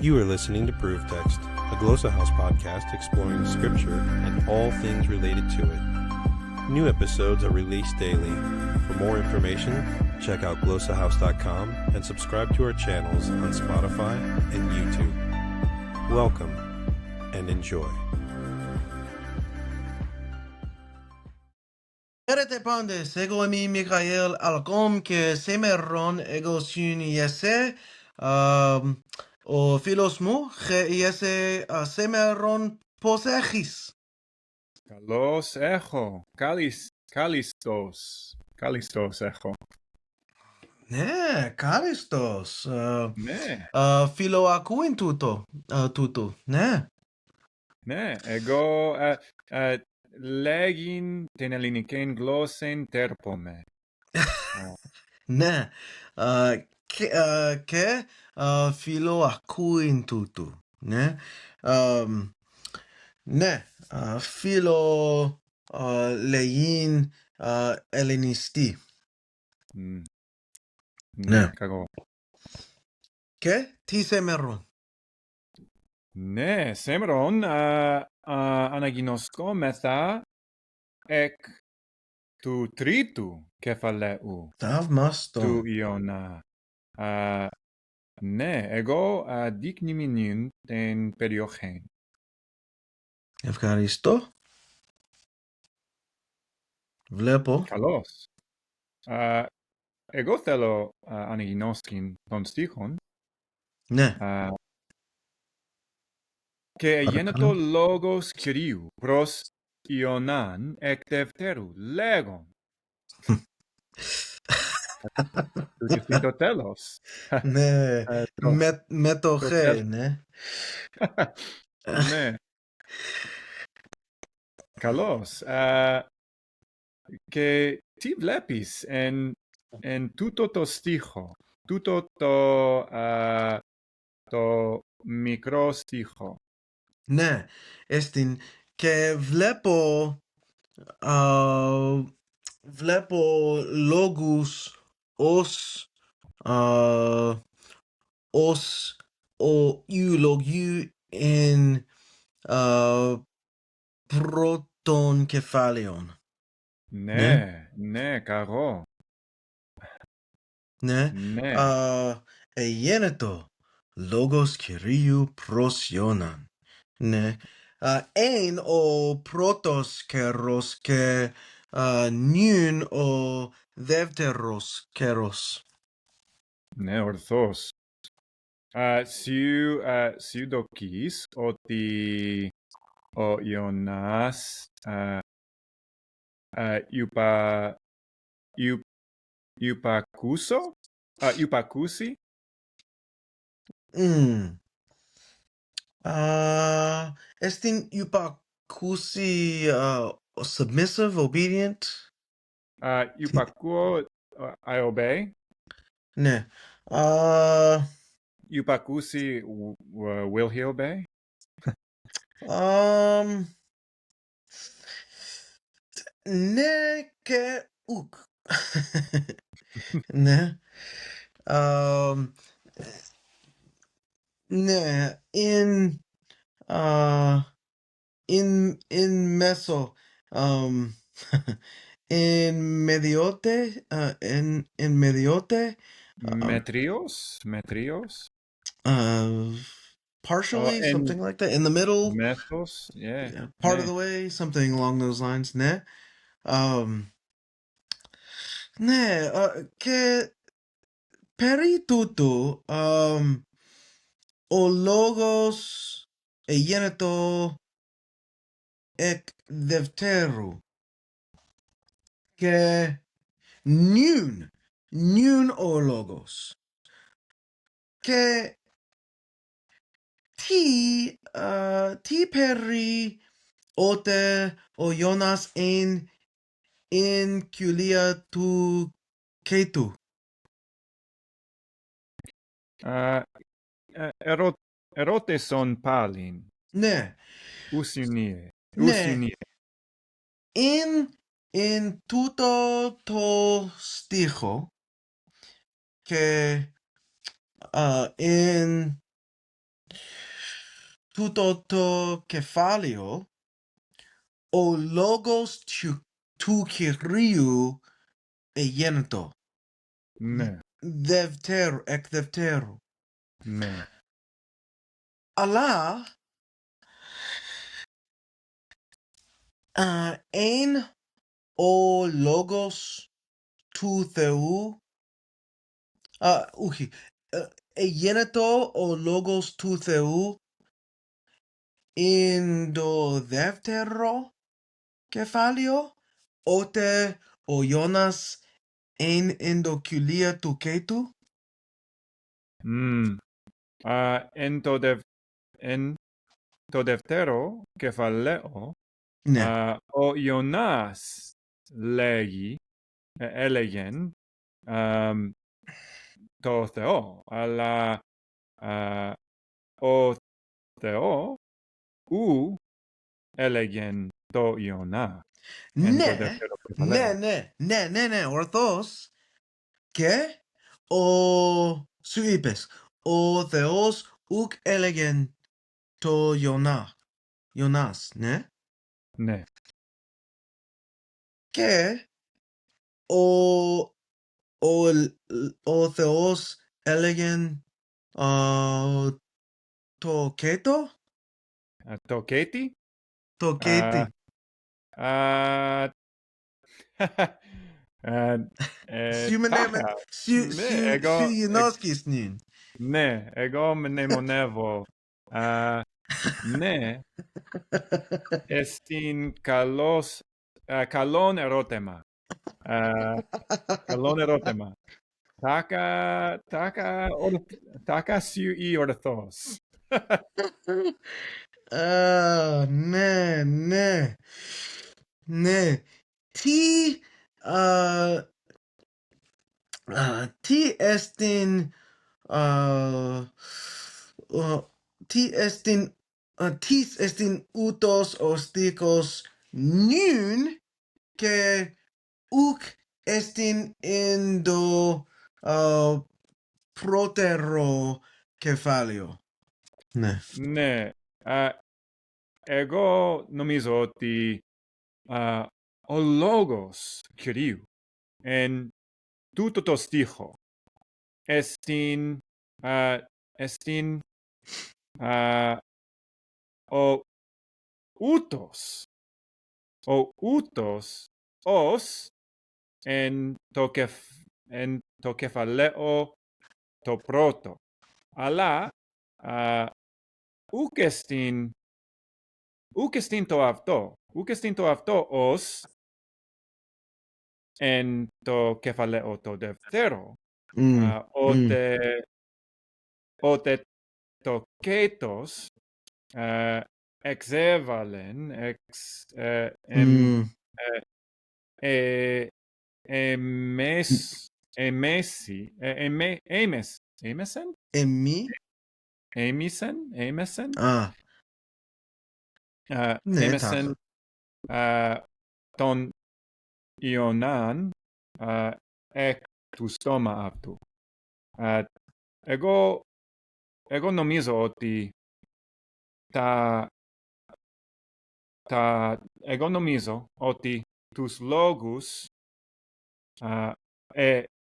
You are listening to Proof Text, a Glossa House podcast exploring Scripture and all things related to it. New episodes are released daily. For more information, check out glossahouse.com and subscribe to our channels on Spotify and YouTube. Welcome and enjoy. Depende, sego mi Michael Halcomb que semeron ego sun yese o filosmo ge yese semeron posechis. Kalos echo, kalistos echo. Ne, kalistos. Ne, Philo akuin tuto, ne. ego legin teneliniken glossen terpome. Ne, ke philo akuin tutu, ne. Ne, philo lein Hellenisti. Ne, kago. Ke ti semeron? Ne, semron anaginosko metha ek tu tritu kephaleu. Tav masto. Tu iona. Ne, ego dikniminin ten periochen. Ευχαριστώ. Βλέπω. Kalos. Εγώ θέλω αναγνώσκην των στίχων Ναι. και γένετο λόγος Κυρίου προς Ιωνάν εκ Δευτέρου λέγον. Τούτο είναι το τέλος. Ναι. Με το χε, ναι. Ναι. Καλώς. Και τι βλέπεις εν τούτο το στίχο, τούτο το μικρό στίχο. Ναι. Και βλέπω λόγους ως λόγου εν πρώτων κεφάλαιων. Ναι, καρό. Ναι. Ναι. Γένετο λόγος Κυρίου προς Ιώναν. Ναι. Εν ο πρώτος καιρός και νυν ο δεύτερος καιρός. Ναι, ορθώς. Σου δοκείς ότι ο Ιωνάς υπακούσει. Εστιν υπακούσει submissive, obedient. Υπακούω, I obey. Ναι. Υπακούσει, will he obey? Ναι και ουκ. Ναι. Ναι. In meso. In mediote. In mediote. Μετρίος. Partially, something like that. In the middle. Mesos, yeah. Part of the way, something along those lines. Ναι. Ναι, και περί τούτου, ο λόγος γένετο εκ Δευτέρου και νυν ο λόγος. Και τι περί ότε ο Ιώνας εν κοιλία του Κέτου. Ερώτησον πάλιν. Ναι. Ουσινίε. Ναι. In τούτο το στίχο και τούτο το κεφάλαιο, ο λόγος του Κυρίου εγένετο. Ναι, Εκ δευτέρου. ναι. Αλλά εν ο λόγος του Θεού, όχι, εγένετο ο λόγος του Θεού εν το δεύτερο κεφάλαιο, ότε ο Ιώνας εν το κοιλία του Κέτου. Εν το δεύτερο κεφαλαίο, Ναι. ο Ιωνάς έλεγεν το Θεό, αλλά ο Θεό ου έλεγεν το Ιωνά εν το δεύτερο κεφαλαίο. Ναι, ορθώς. Και σου είπες, ο Θεός ουκ έλεγεν το Ιωνάς, ναι. Ναι, Και ο Θεός έλεγεν το Κέτο, το Κέτι. το Κέτι. Τάχα. Σου γινώσκεις νυν. Ναι, εγώ μνημονεύω. Ναι, εστιν καλόν ερώτημα. Καλόν ερώτημα. Τάκα σου ή ορθώς. Ναι. Τι εστιν τις εστιν ούτως ο στίχος νυν και ουκ εστιν εν το πρώτερο κεφάλαιο. Ναι. Ναι, εγώ νομίζω ότι ο λόγος Κυρίου εν τούτο το στίχο εστιν ο ούτως ως εν το κεφαλαίο το πρώτο. Αλλά ουκ εστιν το αυτό ως εν το κεφαλαίο το δεύτερο. Ότι το κέτος εξέβαλεν έμεσεν Ναι, τάχα. τον Ιωνάν εκ του στόμα αυτού. Εγώ νομίζω ότι εγώ νομίζω ότι τους λόγους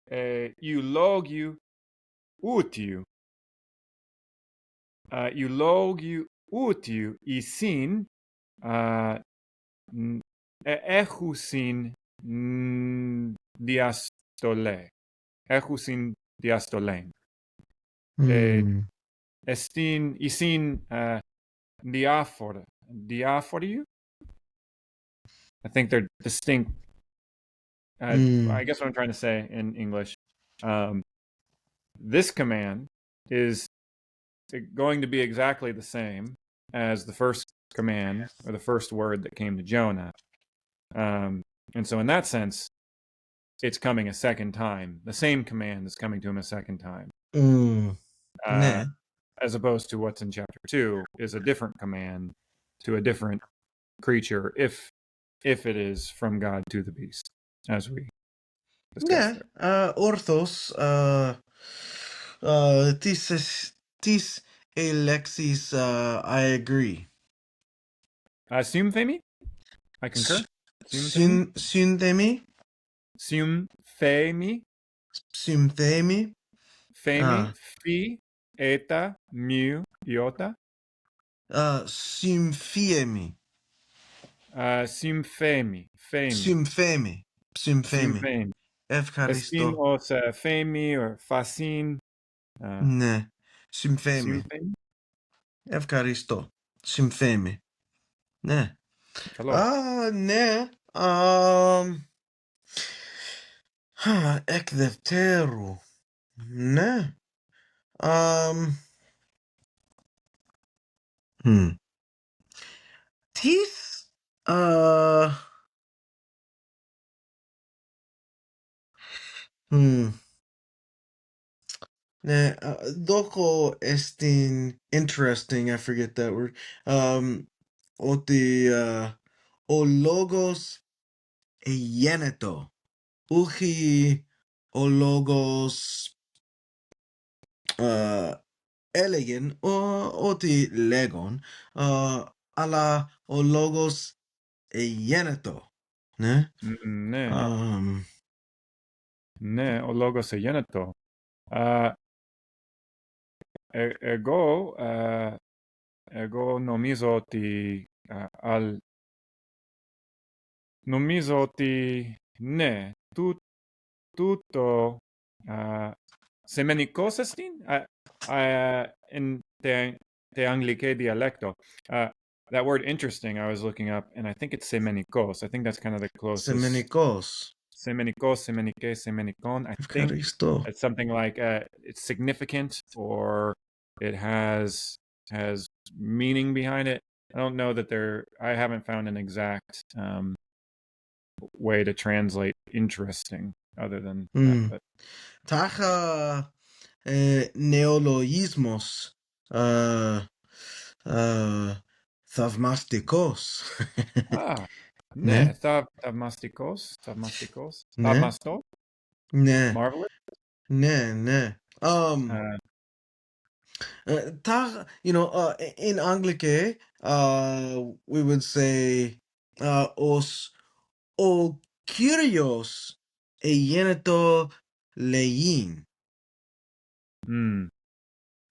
ευλόγιου ούτιου εισήν έχουσιν διαστολέ. Έχουσιν διαστολέν. Εισήν διάφοροι. I think they're distinct. I guess what I'm trying to say in English, this command is going to be exactly the same as the first command or the first word that came to Jonah. And so in that sense, it's coming a second time. The same command is coming to him a second time. As opposed to what's in chapter 2 is a different command to a different creature if it is from God to the beast, as we discussed. Ναι, όρθος, τις Alexis, I agree. Symphemy? I concur. Symphemy? Synthemy? Symphemy? Symphemy? Phemy? Phi? Eta? Mu? Iota? Symphiemy. Symphemy. Phemy. Symphemy. Symphemy. Symphemy. Estin Ευχαριστώ. os phemy or facin. Ναι. Symphemy. Symphemy. Ευχαριστώ. Symphemy. Ναι. Καλό. Ναι. Εκ Δευτέρου. Ναι. Τις ναι, δόκο εστιν interesting, I forget that word. Ότι ο λόγος εγένετο. Ούχι ο λόγος έλεγεν ότι λέγον, αλλά ο λόγος εγένετο. Ναι. Ναι. Ναι, ο λόγος εγένετο. Εγώ νομίζω ότι νομίζω ότι ναι, τούτο σεμενικός εστίν in the Anglique dialecto. That word interesting I was looking up, and I think it's semenikos. I think that's kind of the closest. Σεμενικός. Semenikos, semenike, semenikon. I think Ευχαριστώ. it's something like it's significant or it has meaning behind it. I don't know that I haven't found an exact way to translate interesting other than that. But Τάχα νεολογισμός θαυμαστικός. ναι, θαυμαστικός, Ναι. θαυμαστό, Ναι. marvelous. Ναι, ναι. In Anglique, we would say, o Kyrios εγένετο λεήν.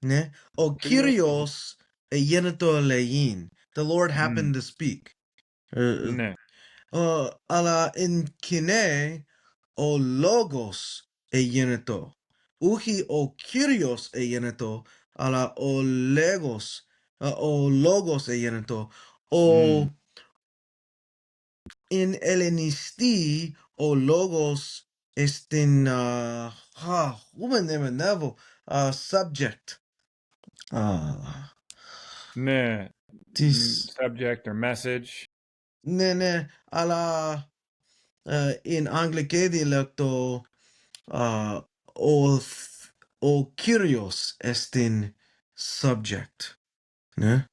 Ναι. Ο Kyrios εγένετο λεήν. The Lord happened to speak. Ναι. Αλλά in Koine, ο λόγος εγένετο. Ούχι ο Κύριος εγένετο, αλλά ο λόγος εγένετο. In Ελληνιστή, ο λόγος εστιν subject. Ναι. Subject or message. Ναι, αλλά in Anglique dialecto, ο Kyrios estin subject. Yeah?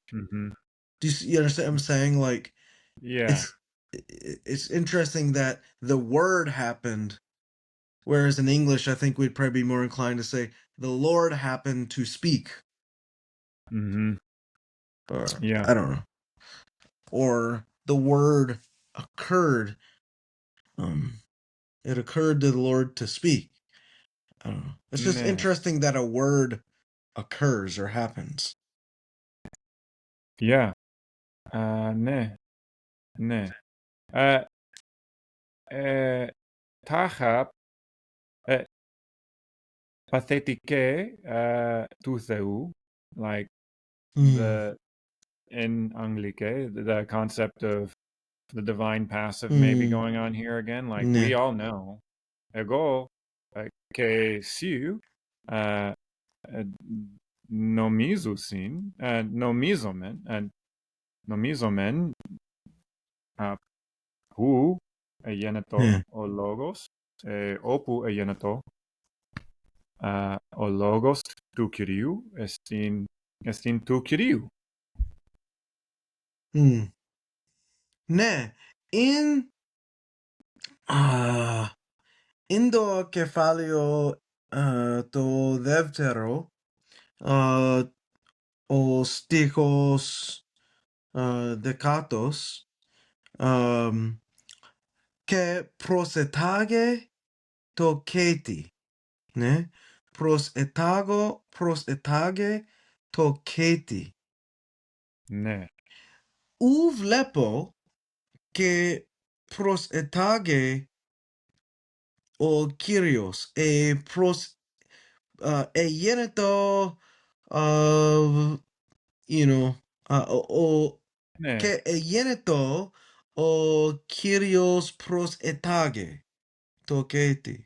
Do you understand what I'm saying? Like, yeah, it's interesting that the word happened, whereas in English, I think we'd probably be more inclined to say the Lord happened to speak. Or, yeah, I don't know. Or the word occurred. It occurred to the Lord to speak. I don't know. It's just interesting that a word occurs or happens. Yeah. Ναι. Τάχα παθητικέ του Θεού, like in Anglique, the concept of the divine passive may be going on here again. Like we all know, εγώ και σου νομίζομεν που εγένετο ο λόγος, όπου εγένετο ο λόγος του Κυρίου εστιν του Κυρίου. Ναι, in το κεφάλαιο το δεύτερο, o stijos decatos que prosetage toketi, ne? Prosetage toketi. Ναι. Ου βλέπω και prosetage ο Κύριος, γένετο, Ναι. και γένετο ο Κύριος προσετάγε το κέτι.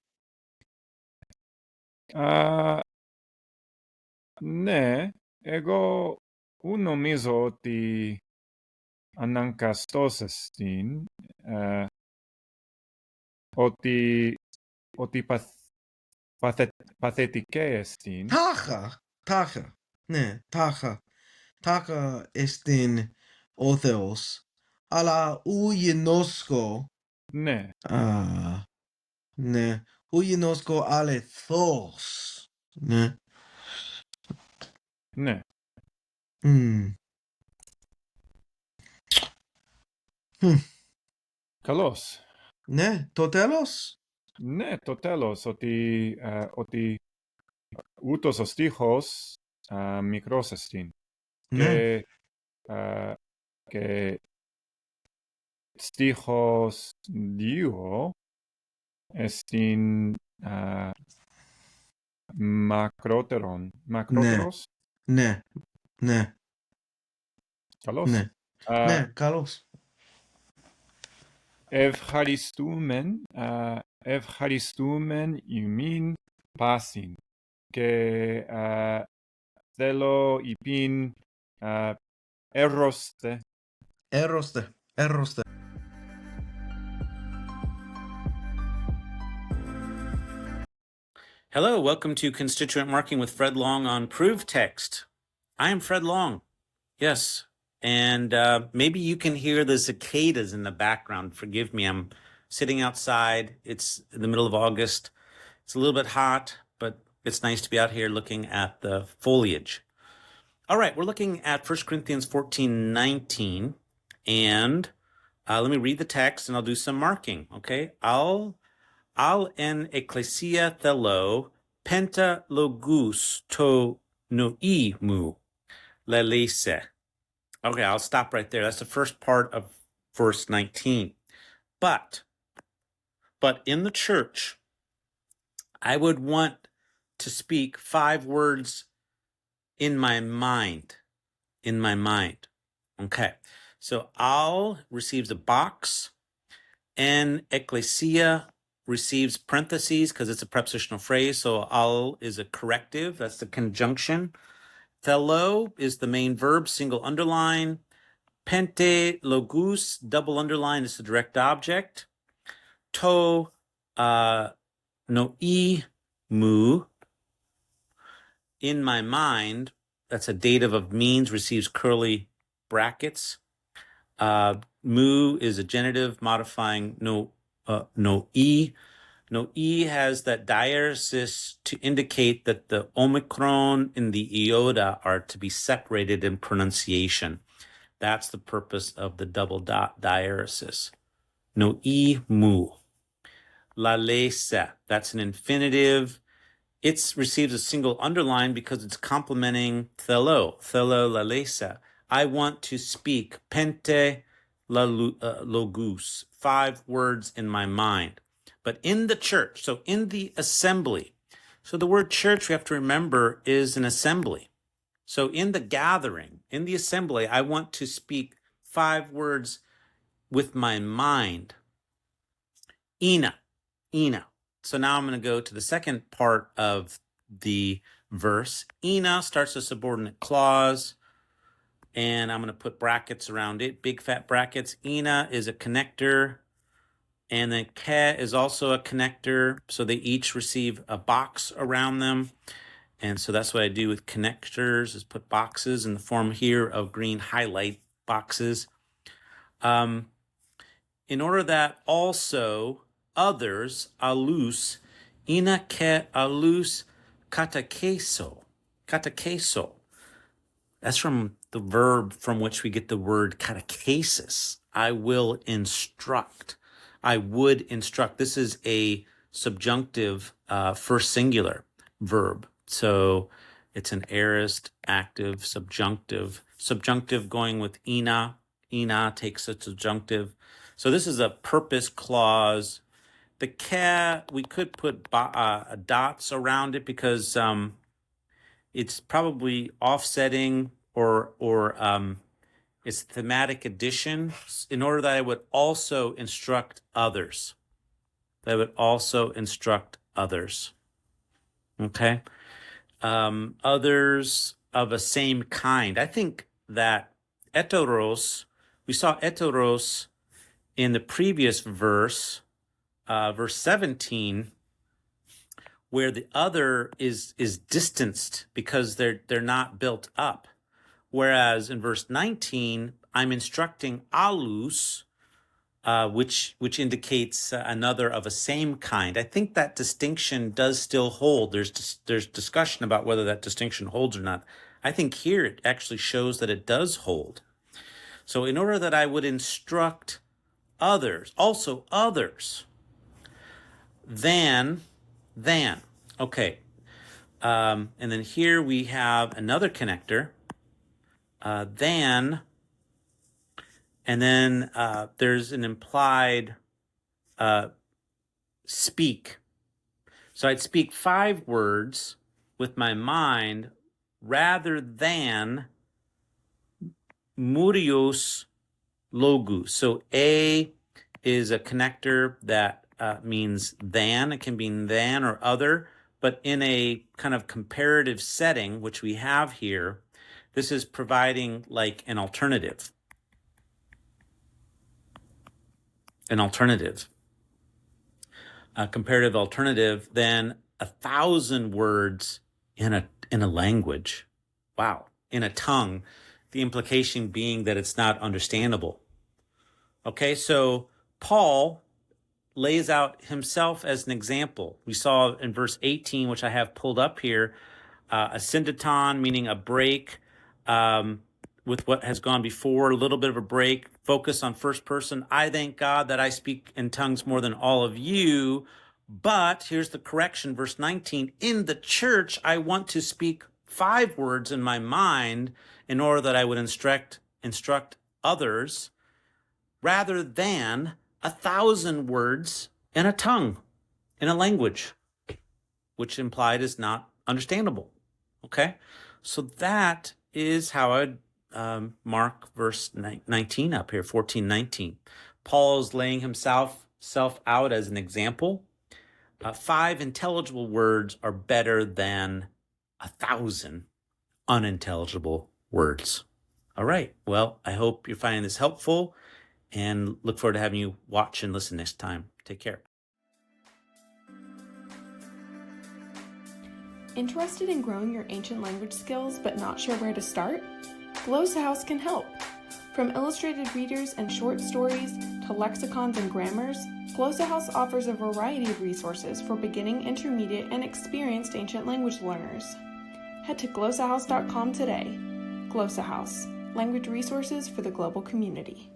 Ναι, εγώ ου νομίζω ότι αναγκαστός εστίν, ότι παθητικέ εστίν. Τάχα, ναι, τάχα εστίν ο Θεός, αλλά ου γινώσκω, Ναι, ναι, ου γινώσκω αληθώς, ναι. ναι. Καλώς. Ναι, το τέλος. Ναι, το τέλος, ότι ούτως ο στίχος μικρός εστίν. Ναι, Και στίχος 2 εστίν μακρότερος. ναι, ναι, Καλώς. ναι, ναι, καλώς. Ευχαριστούμεν ημίν πάσιν και θέλω υπήν έρωστε. Έρωστε. Hello, welcome to Constituent Marking with Fred Long on Proof Text. I am Fred Long. Yes, and maybe you can hear the cicadas in the background. Forgive me, I'm sitting outside. It's in the middle of August. It's a little bit hot, but it's nice to be out here looking at the foliage. All right, we're looking at 1 Corinthians 14:19, and let me read the text and I'll do some marking, okay? Al en ecclesia thelo penta logus to noi mu lelese. Okay, I'll stop right there. That's the first part of verse 19. But in the church, I would want to speak 5 words in my mind. Okay, so al receives a box, and ecclesia receives parentheses because it's a prepositional phrase. So al is a corrective. That's the conjunction. Thelo is the main verb, single underline. Pente logus, double underline, is the direct object. To noi mu, in my mind, that's a dative of means, receives curly brackets. Mu is a genitive modifying no e. No e has that diaresis to indicate that the omicron and the iota are to be separated in pronunciation. That's the purpose of the double dot diaresis. No e mu. Lalese, that's an infinitive. It receives a single underline because it's complementing thelo lalese. I want to speak pente logus, 5 words in my mind. But in the church, so in the assembly, so the word church, we have to remember, is an assembly. So in the gathering, in the assembly, I want to speak 5 words with my mind. Ina. So now I'm going to go to the second part of the verse. Ina starts a subordinate clause, and I'm going to put brackets around it, big fat brackets. Ina is a connector, and then ke is also a connector. So they each receive a box around them. And so that's what I do with connectors, is put boxes in the form here of green highlight boxes. In order that also others, alus, ina ke alus katakeso. That's from the verb from which we get the word catechesis. I will instruct. I would instruct. This is a subjunctive first singular verb. So it's an aorist, active, subjunctive. Subjunctive going with ina. Ina takes a subjunctive. So this is a purpose clause. The ke, we could put dots around it because it's probably offsetting or it's thematic addition in order that I would also instruct others. That would also instruct others. Okay? Others of a same kind. I think that heteros, we saw heteros in the previous verse, verse 17, where the other is distanced because they're not built up. Whereas in verse 19, I'm instructing alus, which indicates another of a same kind. I think that distinction does still hold. There's discussion about whether that distinction holds or not. I think here it actually shows that it does hold. So in order that I would instruct others, also others, than. Okay. And then here we have another connector, than, and then there's an implied speak. So I'd speak 5 words with my mind rather than murios logus. So a is a connector that means than. It can mean than or other, but in a kind of comparative setting, which we have here, this is providing like an alternative. An alternative. A comparative alternative than 1,000 words in a language. Wow. In a tongue. The implication being that it's not understandable. Okay, so Paul lays out himself as an example. We saw in verse 18, which I have pulled up here, a syndeton, meaning a break with what has gone before, a little bit of a break, focus on first person. I thank God that I speak in tongues more than all of you. But here's the correction, verse 19, in the church, I want to speak 5 words in my mind in order that I would instruct others rather than 1,000 words in a tongue, in a language, which implied is not understandable. Okay? So that is how I'd mark verse 19 up here, 14:19. Paul's laying himself out as an example. 5 intelligible words are better than 1,000 unintelligible words. All right. Well, I hope you're finding this helpful and look forward to having you watch and listen next time. Take care. Interested in growing your ancient language skills but not sure where to start? Glossa House can help. From illustrated readers and short stories to lexicons and grammars, Glossa House offers a variety of resources for beginning, intermediate, and experienced ancient language learners. Head to glossahouse.com today. Glossa House, language resources for the global community.